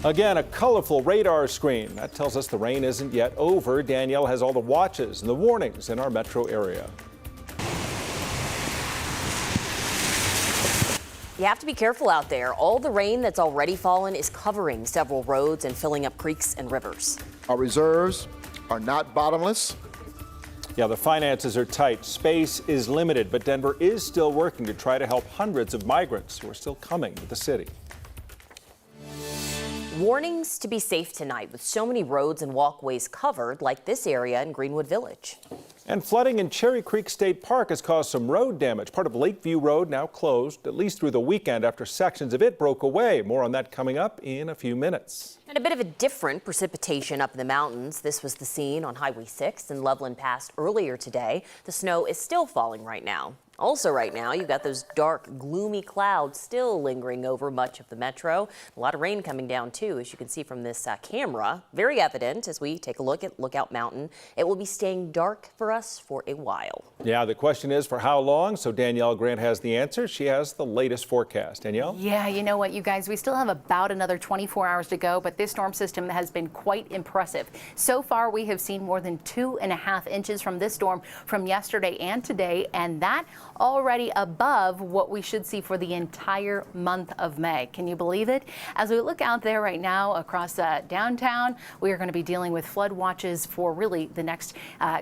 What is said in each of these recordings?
Again, a colorful radar screen. That tells us the rain isn't yet over. Danielle has all the watches and the warnings in our metro area. You have to be careful out there. All the rain that's already fallen is covering several roads and filling up creeks and rivers. Our reserves are not bottomless. Yeah, the finances are tight. Space is limited, but Denver is still working to try to help hundreds of migrants who are still coming to the city. Warnings to be safe tonight with so many roads and walkways covered, like this area in Greenwood Village. And flooding in Cherry Creek State Park has caused some road damage. Part of Lakeview Road now closed, at least through the weekend after sections of it broke away. More on that coming up in a few minutes. And a bit of a different precipitation up in the mountains. This was the scene on Highway 6 in Loveland Pass earlier today. The snow is still falling right now. Also right now, you've got those dark, gloomy clouds still lingering over much of the metro. A lot of rain coming down, too, as you can see from this camera. Very evident as we take a look at Lookout Mountain. It will be staying dark for us for a while. Yeah, the question is for how long? So Danielle Grant has the answer. She has the latest forecast. Danielle? Yeah, you know what, you guys, we still have about another 24 hours to go, but this storm system has been quite impressive. So far, we have seen more than 2.5 inches from this storm from yesterday and today, and that already above what we should see for the entire month of May. Can you believe it? As we look out there right now across downtown, we are going to be dealing with flood watches for really the next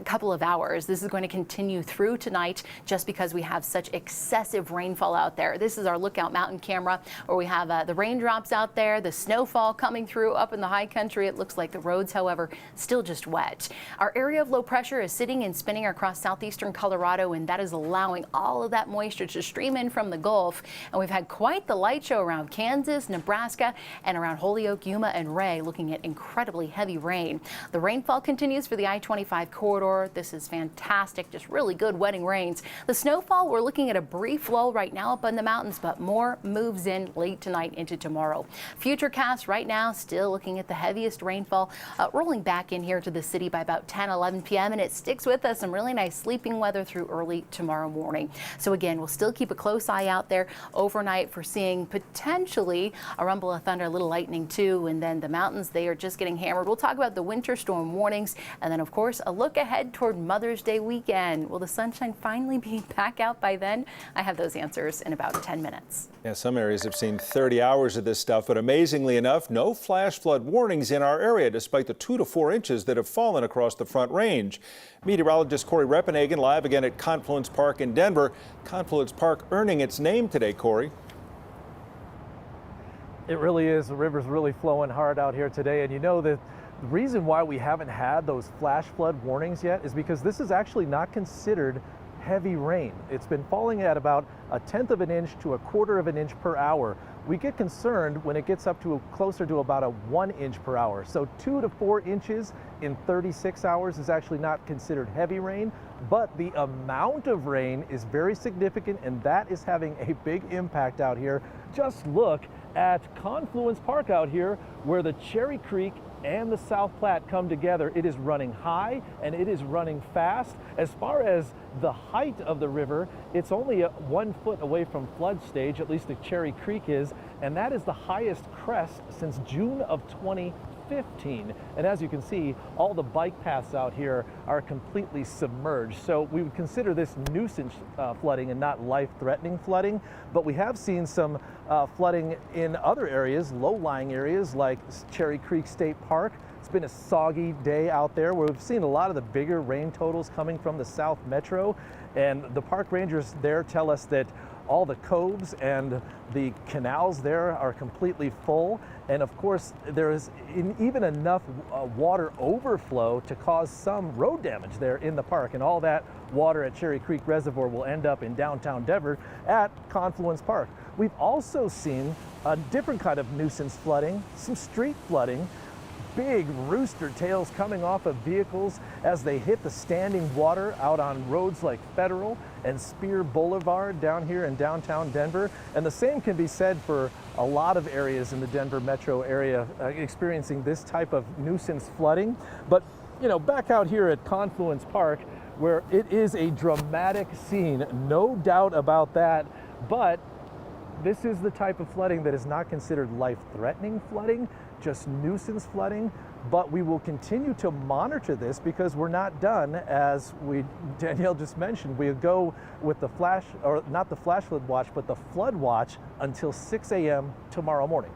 couple of hours. This is going to continue through tonight just because we have such excessive rainfall out there. This is our Lookout Mountain camera where we have the raindrops out there, the snowfall coming through up in the high country. It looks like the roads, however, still just wet. Our area of low pressure is sitting and spinning across southeastern Colorado, and that is allowing all of that moisture to stream in from the Gulf. And we've had quite the light show around Kansas, Nebraska, and around Holyoke, Yuma, and Ray, looking at incredibly heavy rain. The rainfall continues for the I-25 corridor. This is fantastic, just really good wetting rains. The snowfall, we're looking at a brief lull right now up in the mountains, but more moves in late tonight into tomorrow. Futurecast right now still looking at the heaviest rainfall rolling back in here to the city by about 10-11 p.m. and it sticks with us some really nice sleeping weather through early tomorrow morning. So again, we'll still keep a close eye out there overnight for seeing potentially a rumble of thunder, a little lightning too, and then the mountains, they are just getting hammered. We'll talk about the winter storm warnings and then of course a look ahead toward Mother's Day weekend. Will the sunshine finally be back out by then? I have those answers in about 10 minutes. Yeah, some areas have seen 30 hours of this stuff, but amazingly enough, no flash flood warnings in our area despite the 2 to 4 inches that have fallen across the Front Range. Meteorologist Corey Reppenhagen live again at Confluence Park in Denver. Confluence Park earning its name today, Corey. It really is. The river's really flowing hard out here today. And you know that the reason why we haven't had those flash flood warnings yet is because this is actually not considered heavy rain. It's been falling at about 1/10 of an inch to 1/4 of an inch per hour. We get concerned when it gets up to closer to about a 1 inch per hour. So 2 to 4 inches in 36 hours is actually not considered heavy rain, but the amount of rain is very significant and that is having a big impact out here. Just look at Confluence Park out here where the Cherry Creek and the South Platte come together. It is running high and it is running fast. As far as the height of the river, it's only 1 foot away from flood stage, at least the Cherry Creek is, and that is the highest crest since June of 2015. And as you can see, all the bike paths out here are completely submerged. So we would consider this nuisance flooding and not life-threatening flooding, but we have seen some flooding in other areas, low-lying areas like Cherry Creek State Park. It's been a soggy day out there where we've seen a lot of the bigger rain totals coming from the South Metro, and the park rangers there tell us that all the coves and the canals there are completely full. And of course, there is even enough water overflow to cause some road damage there in the park. And all that water at Cherry Creek Reservoir will end up in downtown Denver at Confluence Park. We've also seen a different kind of nuisance flooding, some street flooding. Big rooster tails coming off of vehicles as they hit the standing water out on roads like Federal and Spear Boulevard down here in downtown Denver. And the same can be said for a lot of areas in the Denver metro area experiencing this type of nuisance flooding. But, you know, back out here at Confluence Park, where it is a dramatic scene, no doubt about that. But This is the type of flooding that is not considered life-threatening flooding, just nuisance flooding. But we will continue to monitor this because we're not done. As Danielle just mentioned, we go with the flash, or not the flash flood watch, but the flood watch until 6 a.m. tomorrow morning.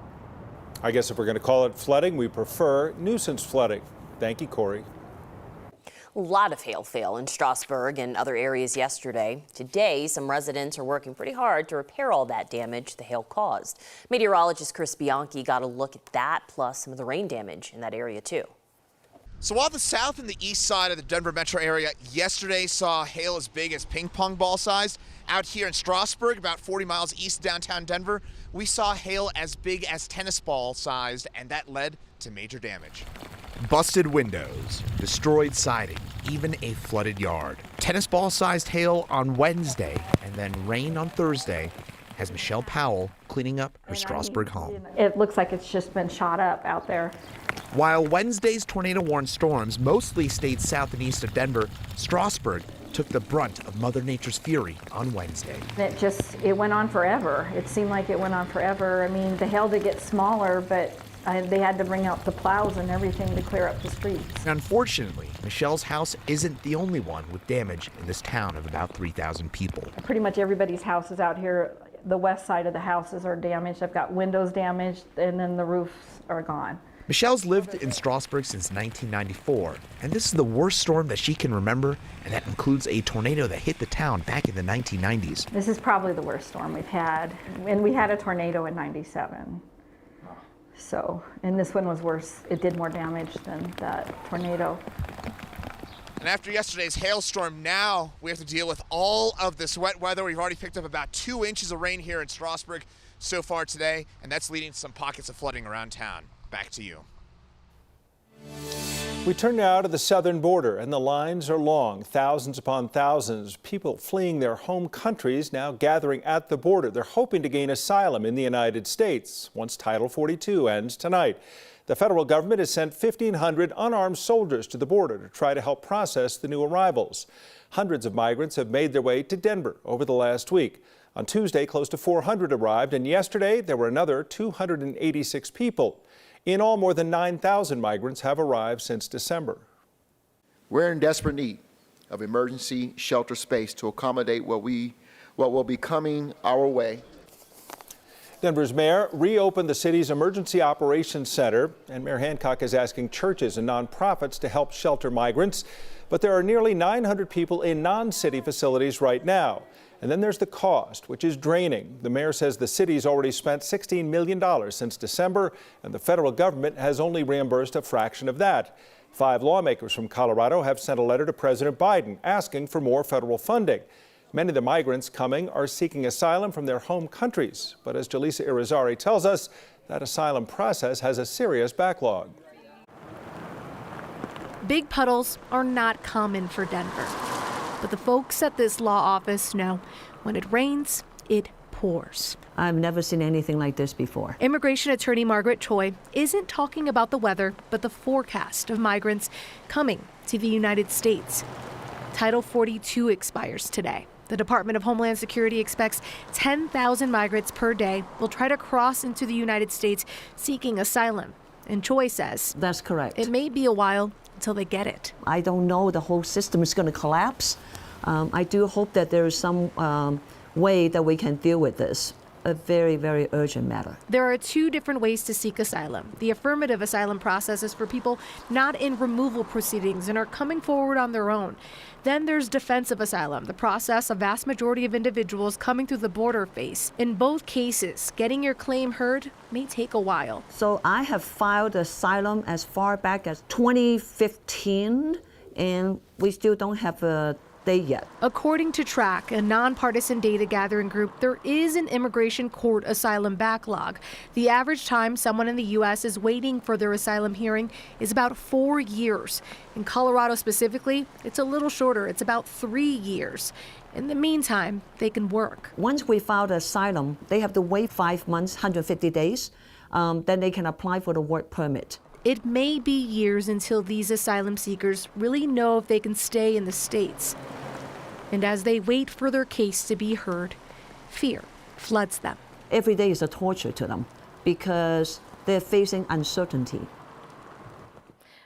I guess if we're going to call it flooding, we prefer nuisance flooding. Thank you, Corey. A lot of hail fell in Strasburg and other areas yesterday. Today, some residents are working pretty hard to repair all that damage the hail caused. Meteorologist Chris Bianchi got a look at that, plus some of the rain damage in that area, too. So while the south and the east side of the Denver metro area yesterday saw hail as big as ping pong ball sized, out here in Strasburg, about 40 miles east of downtown Denver, we saw hail as big as tennis ball sized, and that led to major damage. Busted windows, destroyed siding, even a flooded yard. Tennis ball sized hail on Wednesday and then rain on Thursday has Michelle Powell cleaning up her Strasburg home. It looks like it's just been shot up out there. While Wednesday's tornado-warned storms mostly stayed south and east of Denver, Strasburg took the brunt of Mother Nature's fury on Wednesday. It went on forever. It seemed like it went on forever. I mean, the hail did get smaller, but they had to bring out the plows and everything to clear up the streets. Unfortunately, Michelle's house isn't the only one with damage in this town of about 3,000 people. Pretty much everybody's houses out here, the west side of the houses are damaged. I've got windows damaged, and then the roofs are gone. Michelle's lived in Strasburg since 1994, and this is the worst storm that she can remember, and that includes a tornado that hit the town back in the 1990s. This is probably the worst storm we've had, and we had a tornado in '97. So, and this one was worse. It did more damage than that tornado. And after yesterday's hailstorm, now we have to deal with all of this wet weather. We've already picked up about 2 inches of rain here in Strasburg so far today, and that's leading to some pockets of flooding around town. Back to you. We turn now to the southern border, and the lines are long. Thousands upon thousands, people fleeing their home countries now gathering at the border. They're hoping to gain asylum in the United States once Title 42 ends tonight. The federal government has sent 1,500 unarmed soldiers to the border to try to help process the new arrivals. Hundreds of migrants have made their way to Denver over the last week. On Tuesday, close to 400 arrived, and yesterday there were another 286 people. In all, more than 9,000 migrants have arrived since December. We're in desperate need of emergency shelter space to accommodate what will be coming our way. Denver's mayor reopened the city's Emergency Operations Center, and Mayor Hancock is asking churches and nonprofits to help shelter migrants. But there are nearly 900 people in non-city facilities right now. And then there's the cost, which is draining. The mayor says the city's already spent $16 million since December, and the federal government has only reimbursed a fraction of that. 5 lawmakers from Colorado have sent a letter to President Biden asking for more federal funding. Many of the migrants coming are seeking asylum from their home countries. But as Jaleesa Irizarry tells us, that asylum process has a serious backlog. Big puddles are not common for Denver. But the folks at this law office know when it rains, it pours. I've never seen anything like this before. Immigration attorney Margaret Choi isn't talking about the weather, but the forecast of migrants coming to the United States. Title 42 expires today. The Department of Homeland Security expects 10,000 migrants per day will try to cross into the United States seeking asylum. And Choi says That's correct. It may be a while until they get it. I don't know the whole system is going to collapse. I do hope that there is some way that we can deal with this. A very, very urgent matter. There are 2 different ways to seek asylum. The affirmative asylum process is for people not in removal proceedings and are coming forward on their own. Then there's defensive asylum, the process a vast majority of individuals coming through the border face. In both cases, getting your claim heard may take a while. So I have filed asylum as far back as 2015, and we still don't have a date yet. According to TRACK, a nonpartisan data gathering group, there is an immigration court asylum backlog. The average time someone in the U.S. is waiting for their asylum hearing is about 4 years. In Colorado specifically, it's a little shorter. It's about 3 years. In the meantime, they can work. Once we file the asylum, they have to wait 5 months, 150 days. Then they can apply for the work permit. It may be years until these asylum seekers really know if they can stay in the States. And as they wait for their case to be heard, fear floods them. every day is a torture to them because they're facing uncertainty.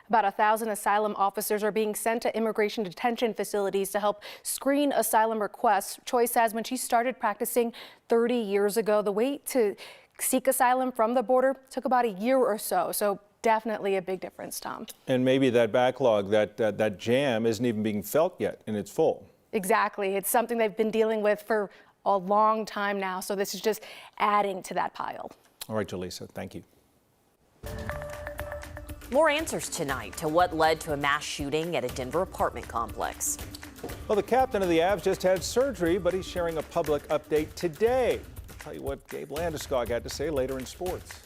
About 1,000 asylum officers are being sent to immigration detention facilities to help screen asylum requests. Choi says when she started practicing 30 years ago, the wait to seek asylum from the border took about a year or so. So definitely a big difference, Tom. And maybe that backlog, that jam isn't even being felt yet, and it's full. Exactly. It's something they've been dealing with for a long time now. So this is just adding to that pile. All right, Jaleesa, thank you. More answers tonight to what led to a mass shooting at a Denver apartment complex. Well, the captain of the Avs just had surgery, but he's sharing a public update today. I'll tell you what Gabe Landeskog had to say later in sports.